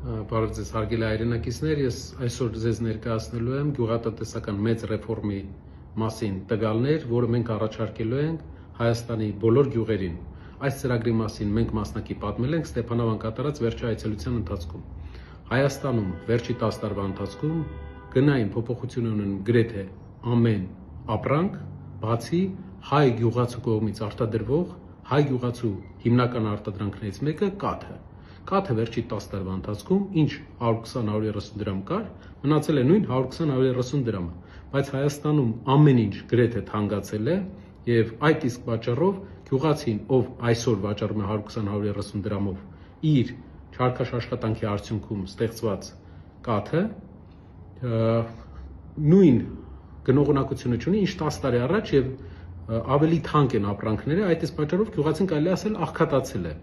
Բարև ձեզ հարգելի հայրենակիցներ, ես այսօր ձեզ ներկայացնելու եմ գյուղատնտեսական մեծ ռեֆորմի մասին տվյալներ, որը մենք առաջարկելու ենք Հայաստանի բոլոր գյուղերին։ Այս ծրագրի մասին մենք մասնակի պատմել ենք Ստեփանավան կատարած վերջի այցելության ընթացքում։ Հայաստանում վերջի 10 տարվա ընթացքում գնային փոփոխություն ունեն գրեթե ամեն ապրանք, բացի հայ գյուղացու կողմից արտադրվող հայ գյուղացու հիմնական արտադրանքներից մեկը կաթը։ Կաթը վերջի 10 տարվա ընթացքում ինչ 120-130 դրամ կար, մնացել է նույն 120-130 դրամը, բայց Հայաստանում ամեն ինչ գրեթե թանկացել է եւ այդ իսկ պատճառով գյուղացին, ով այսօր վաճառում է 120-130 դրամով իր չարքաշ աշխատանքի արդյունքում ստեղծված կաթը, նույն գնողունակությունը չունի, ինչ 10 տարի առաջ եւ ավելի թանկ են ապրանքները, այդ իսկ պատճառով գյուղացին կարելի ասել աղքատացել է։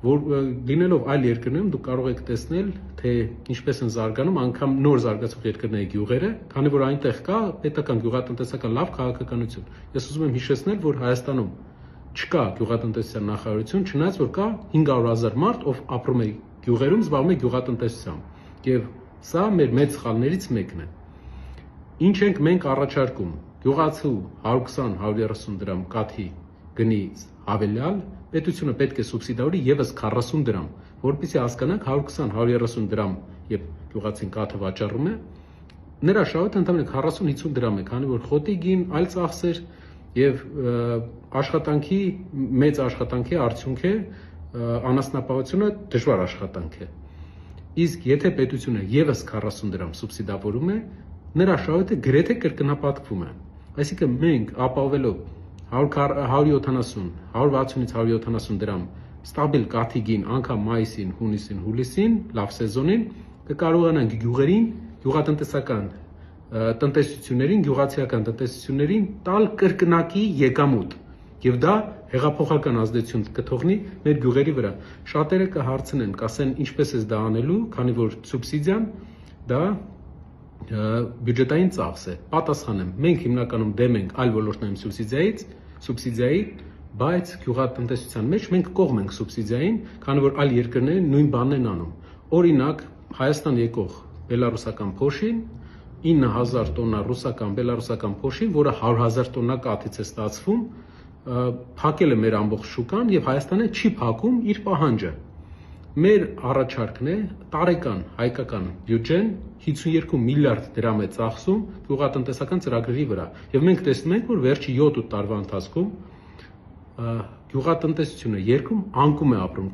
Որ լինելով այլ երկրներում դուք կարող եք տեսնել, թե ինչպես են զարգանում անգամ նոր զարգացող երկրների գյուղերը, քանի որ այնտեղ կա պետական գյուղատնտեսական լավ քաղաքականություն։ Ես ուզում եմ հիշեցնել, որ Հայաստանում չկա գյուղատնտեսության նախարարություն, չնայած որ կա 500,000 մարդ, ով ապրում է գյուղերում, զբաղվում է գյուղատնտեսությամբ։ Եվ սա մեր մեծ սխալներից մեկն է։ Ինչ ենք մենք առաջարկում։ Գյուղացու 120-130 դրամ կաթի գնից հավելյալ պետությունը պետք է սուբսիդավորի եւս 40 դրամ, որպեսզի հասկանանք 120-130 դրամ, երբ գյուղացին կաթը վաճառում է, նրա շահույթը ընդամենը 40-50 դրամ է, քանի որ խոտի գին, այլ ծախսեր եւ աշխատանքի մեծ աշխատանքի արդյունք է, անասնապահությունը դժվար աշխատանք է։ Իսկ եթե պետությունը եւս 40 դրամ սուբսիդավորում է, նրա շահույթը գրեթե կրկնապատկվում է։ Այսինքն մենք ապահովելով 170, 160-ից 170 դրամ ստաբիլ կաթի գին անգամ մայիսին, հունիսին, հուլիսին, լավ սեզոնին կկարողանանք գյուղերին, գյուղատնտեսական տնտեսություններին, գյուղացիական տնտեսություններին տալ կրկնակի եկամուտ եւ դա հեղափոխական ազդեցություն կթողնի մեր գյուղերի վրա։ Շատերը կհարցնեն, կասեն ինչպես է դա անելու, քանի որ սուբսիդիան դա բյուջետային ծախս է։ Պատասխանեմ, մենք հիմնականում դեմ ենք այլ ոլորտներում սուբսիդիայի, բայց գյուղատնտեսության մեջ մենք կողմ ենք սուբսիդիային, քանի որ այլ երկրները նույն բանն են անում։ Օրինակ, Հայաստան եկող բելարուսական փոշին 9000 տոննա ռուսական բելարուսական փոշի, որը 100,000 տոննա կաթից է ստացվում, փակել է մեր ամբողջ շուկան եւ Հայաստանը չի փակում իր պահանջը։ Մեր առաջարկն է տարեկան հայկական բյուջեն 52 միլիարդ դրամ է ծախսում գյուղատնտեսական ծրագրերի վրա եւ մենք տեսնում ենք, որ վերջի 7-8 տարվա ընթացքում գյուղատնտեսությունը երկրում անկում է ապրում։